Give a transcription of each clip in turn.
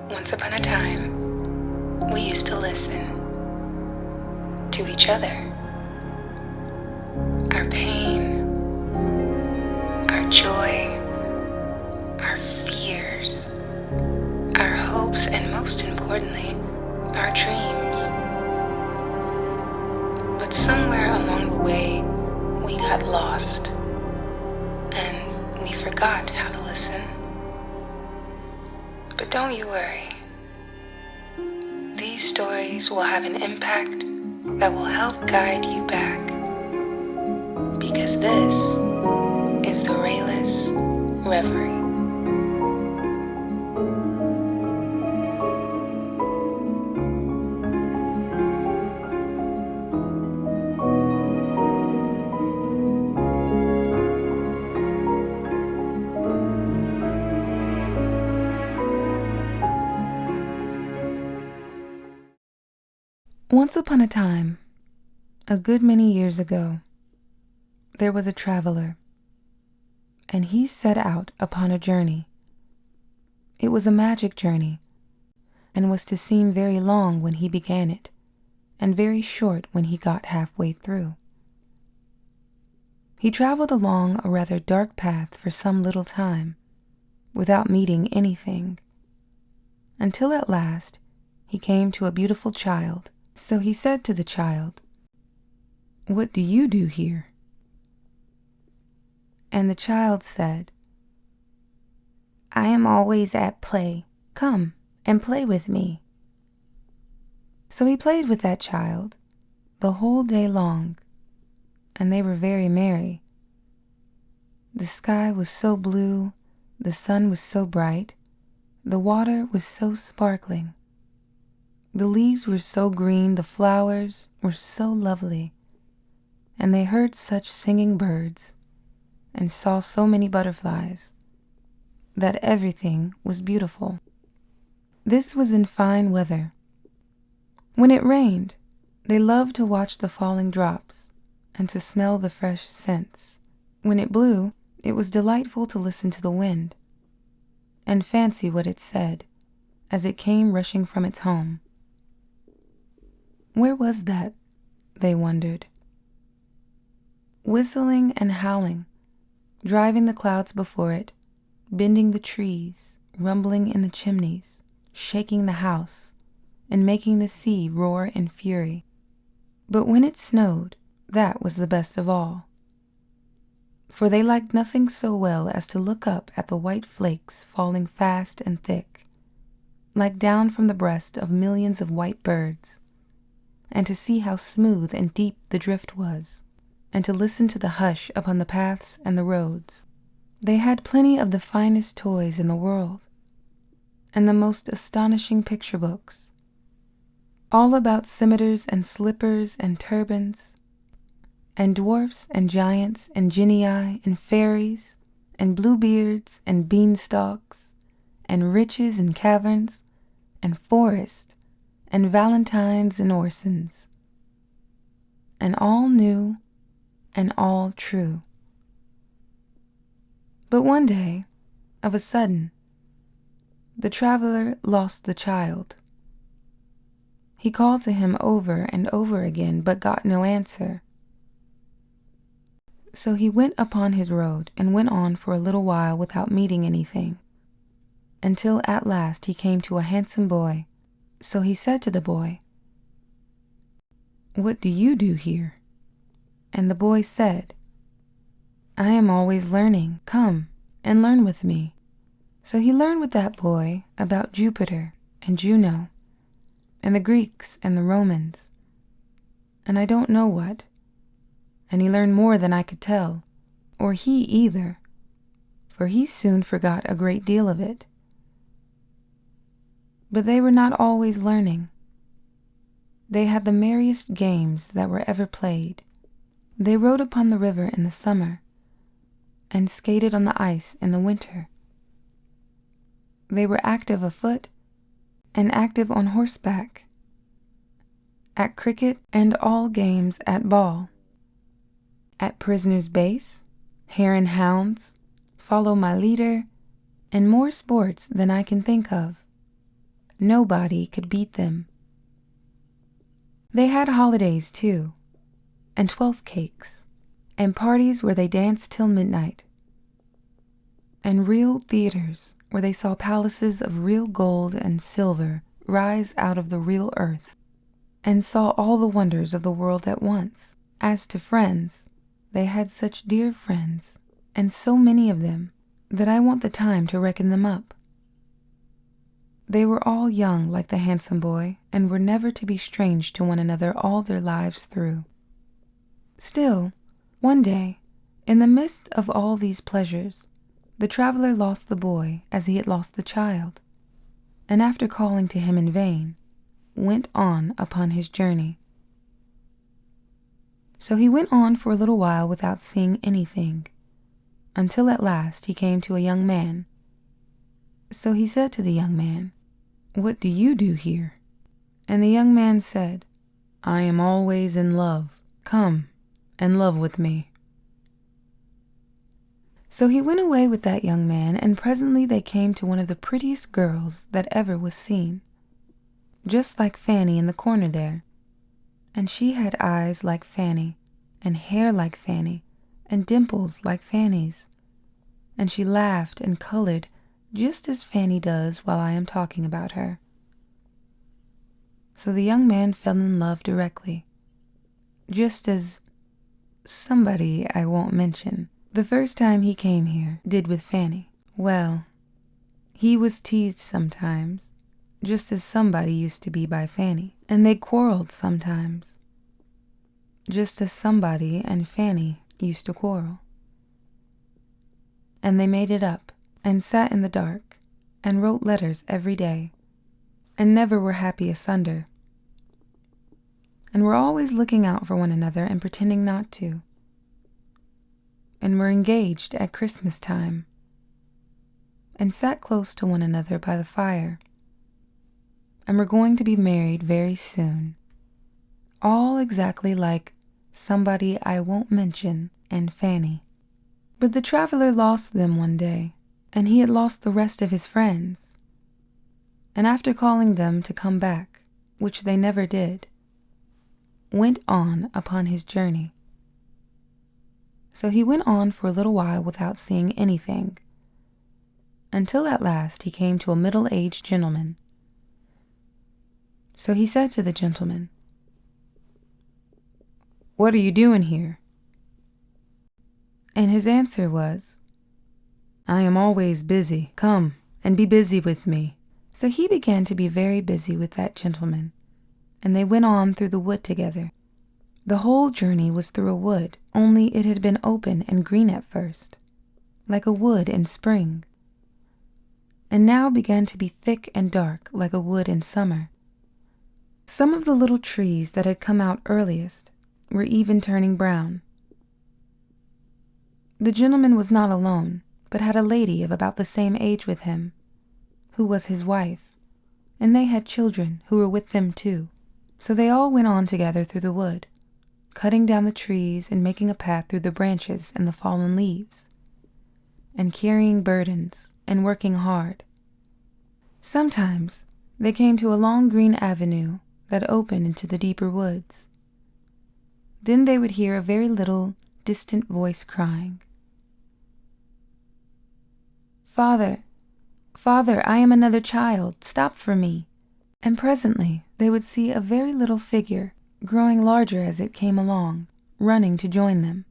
Once upon a time, we used to listen to each other. Our pain, our joy, our fears, our hopes, and most importantly, our dreams. But somewhere along the way, we got lost and we forgot how to listen. But don't you worry. These stories will have an impact that will help guide you back. Because this is the Rayless Reverie. Once upon a time, a good many years ago, there was a traveler, and he set out upon a journey. It was a magic journey, and was to seem very long when he began it, and very short when he got halfway through. He traveled along a rather dark path for some little time, without meeting anything, until at last he came to a beautiful child. So he said to the child, "What do you do here?" And the child said, "I am always at play. Come and play with me." So he played with that child the whole day long, and they were very merry. The sky was so blue, the sun was so bright, the water was so sparkling. The leaves were so green, the flowers were so lovely, and they heard such singing birds and saw so many butterflies that everything was beautiful. This was in fine weather. When it rained, they loved to watch the falling drops and to smell the fresh scents. When it blew, it was delightful to listen to the wind and fancy what it said as it came rushing from its home. Where was that, they wondered? Whistling and howling, driving the clouds before it, bending the trees, rumbling in the chimneys, shaking the house, and making the sea roar in fury. But when it snowed, that was the best of all. For they liked nothing so well as to look up at the white flakes falling fast and thick, like down from the breast of millions of white birds, and to see how smooth and deep the drift was, and to listen to the hush upon the paths and the roads. They had plenty of the finest toys in the world, and the most astonishing picture books, all about scimitars and slippers and turbans, and dwarfs and giants and genii and fairies, and bluebeards and beanstalks, and riches and caverns, and forest, and valentines and orsons, and all new and all true. But one day, of a sudden, the traveler lost the child. He called to him over and over again, but got no answer. So he went upon his road and went on for a little while without meeting anything, until at last he came to a handsome boy. So he said to the boy, "What do you do here?" And the boy said, "I am always learning. Come and learn with me." So he learned with that boy about Jupiter and Juno, and the Greeks and the Romans, and I don't know what, and he learned more than I could tell, or he either, for he soon forgot a great deal of it. But they were not always learning. They had the merriest games that were ever played. They rode upon the river in the summer, and skated on the ice in the winter. They were active afoot, and active on horseback, at cricket and all games at ball, at prisoner's base, hare and hounds, follow my leader, and more sports than I can think of. Nobody could beat them. They had holidays too, and 12th cakes, and parties where they danced till midnight, and real theaters where they saw palaces of real gold and silver rise out of the real earth, and saw all the wonders of the world at once. As to friends, they had such dear friends, and so many of them, that I want the time to reckon them up. They were all young like the handsome boy, and were never to be strange to one another all their lives through. Still, one day, in the midst of all these pleasures, the traveler lost the boy as he had lost the child, and after calling to him in vain, went on upon his journey. So he went on for a little while without seeing anything, until at last he came to a young man. So he said to the young man, "What do you do here?" And the young man said, "I am always in love. Come and love with me." So he went away with that young man, and presently they came to one of the prettiest girls that ever was seen, just like Fanny in the corner there. And she had eyes like Fanny, and hair like Fanny, and dimples like Fanny's. And she laughed and colored just as Fanny does while I am talking about her. So the young man fell in love directly, just as somebody I won't mention, the first time he came here, did with Fanny. Well, he was teased sometimes, just as somebody used to be by Fanny, and they quarreled sometimes, just as somebody and Fanny used to quarrel. And they made it up, and sat in the dark, and wrote letters every day, and never were happy asunder, and were always looking out for one another and pretending not to, and were engaged at Christmas time, and sat close to one another by the fire, and were going to be married very soon, all exactly like somebody I won't mention and Fanny. But the traveler lost them one day, and he had lost the rest of his friends, and after calling them to come back, which they never did, went on upon his journey. So he went on for a little while without seeing anything, until at last he came to a middle-aged gentleman. So he said to the gentleman, "What are you doing here?" And his answer was, "I am always busy. Come and be busy with me." So he began to be very busy with that gentleman, and they went on through the wood together. The whole journey was through a wood, only it had been open and green at first, like a wood in spring, and now began to be thick and dark like a wood in summer. Some of the little trees that had come out earliest were even turning brown. The gentleman was not alone, but had a lady of about the same age with him, who was his wife, and they had children who were with them too. So they all went on together through the wood, cutting down the trees and making a path through the branches and the fallen leaves, and carrying burdens and working hard. Sometimes they came to a long green avenue that opened into the deeper woods. Then they would hear a very little, distant voice crying, "Father, Father, I am another child, stop for me." And presently they would see a very little figure, growing larger as it came along, running to join them.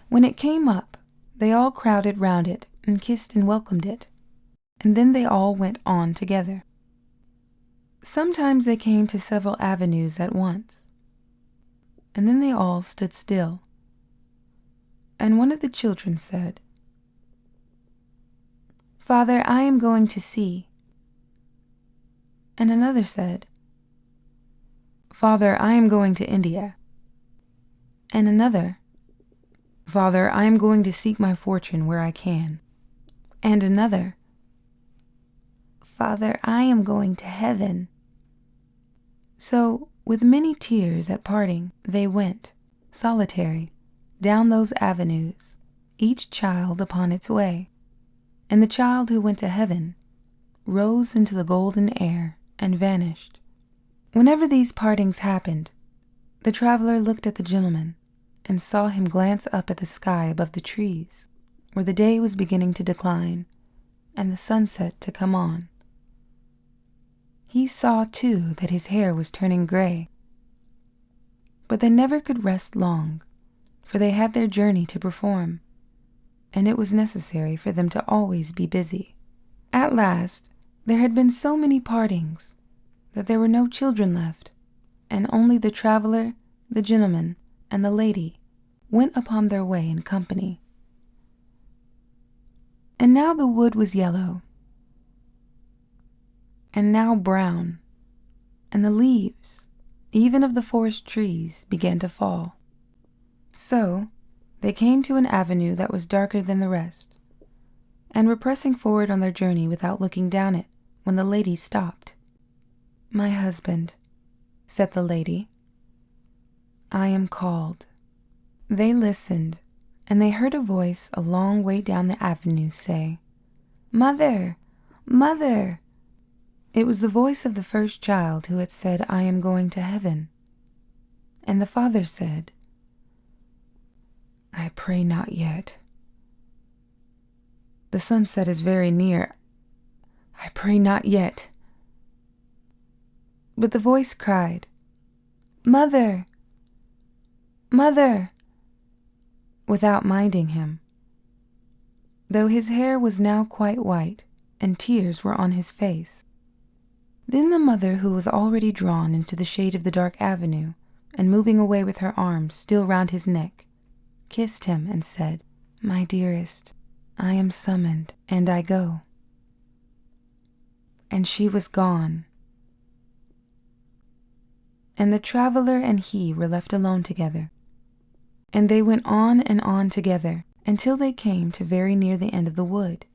When it came up, they all crowded round it and kissed and welcomed it, and then they all went on together. Sometimes they came to several avenues at once, and then they all stood still, and one of the children said, "Father, I am going to sea." And another said, "Father, I am going to India." And another, "Father, I am going to seek my fortune where I can." And another, "Father, I am going to heaven." So, with many tears at parting, they went, solitary, down those avenues, each child upon its way. And the child who went to heaven rose into the golden air and vanished. Whenever these partings happened, the traveler looked at the gentleman and saw him glance up at the sky above the trees, where the day was beginning to decline and the sunset to come on. He saw, too, that his hair was turning gray. But they never could rest long, for they had their journey to perform, and it was necessary for them to always be busy. At last, there had been so many partings that there were no children left, and only the traveler, the gentleman, and the lady went upon their way in company. And now the wood was yellow, and now brown, and the leaves, even of the forest trees, began to fall. So they came to an avenue that was darker than the rest, and were pressing forward on their journey without looking down it, when the lady stopped. "My husband," said the lady, "I am called." They listened, and they heard a voice a long way down the avenue say, "Mother! Mother!" It was the voice of the first child who had said, "I am going to heaven." And the father said, "I pray not yet. The sunset is very near. I pray not yet." But the voice cried, "Mother! Mother!" without minding him, though his hair was now quite white and tears were on his face. Then the mother, who was already drawn into the shade of the dark avenue and moving away with her arms still round his neck, kissed him and said, "My dearest, I am summoned, and I go." And she was gone, and the traveler and he were left alone together. And they went on together until they came to very near the end of the wood,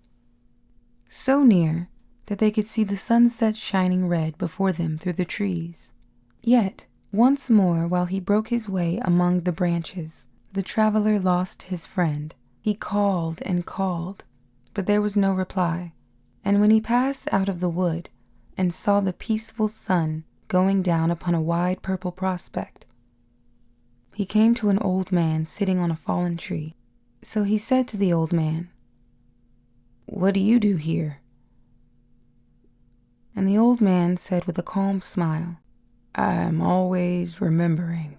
so near that they could see the sunset shining red before them through the trees. Yet, once more, while he broke his way among the branches, the traveler lost his friend. He called and called, but there was no reply. And when he passed out of the wood and saw the peaceful sun going down upon a wide purple prospect, he came to an old man sitting on a fallen tree. So he said to the old man, "What do you do here?" And the old man said with a calm smile, "I am always remembering.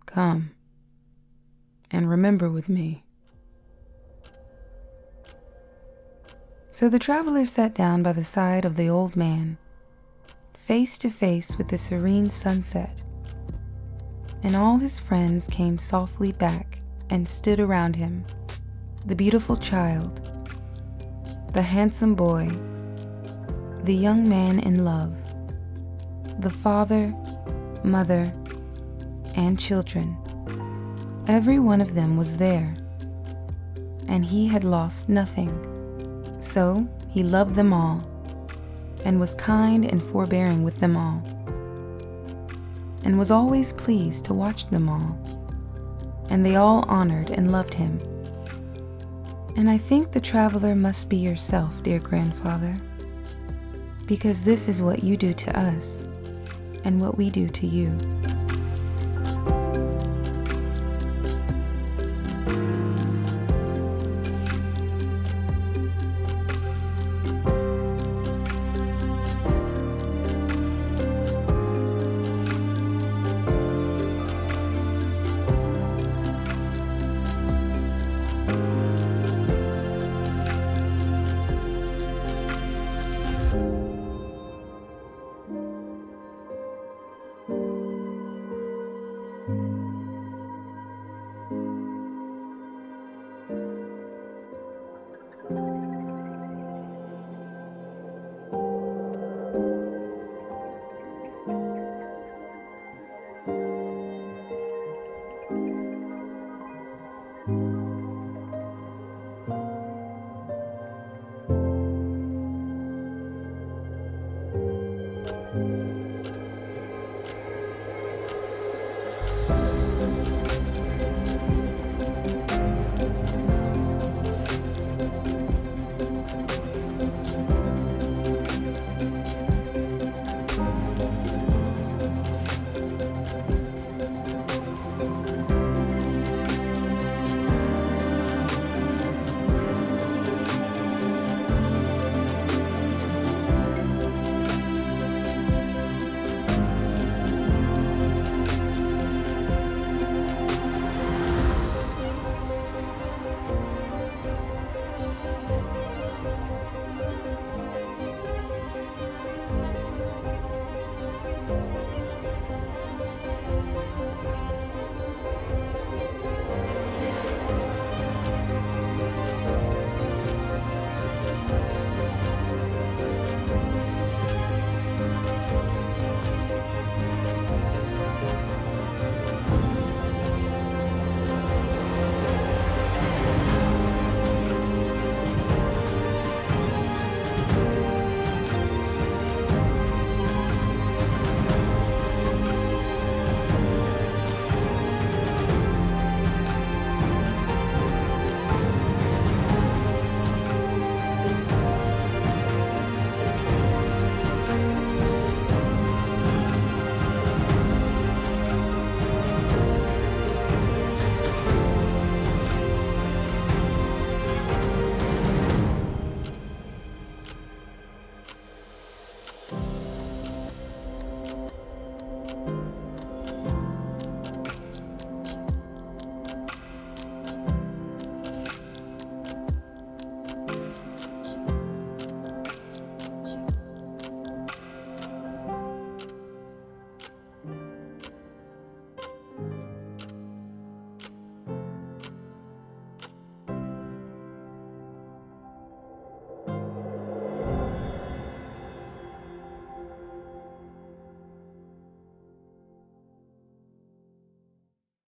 Come and remember with me." So the traveler sat down by the side of the old man, face to face with the serene sunset, and all his friends came softly back and stood around him, the beautiful child, the handsome boy, the young man in love, the father, mother, and children. Every one of them was there, and he had lost nothing. So he loved them all, and was kind and forbearing with them all, and was always pleased to watch them all, and they all honored and loved him. And I think the traveler must be yourself, dear grandfather, because this is what you do to us, and what we do to you.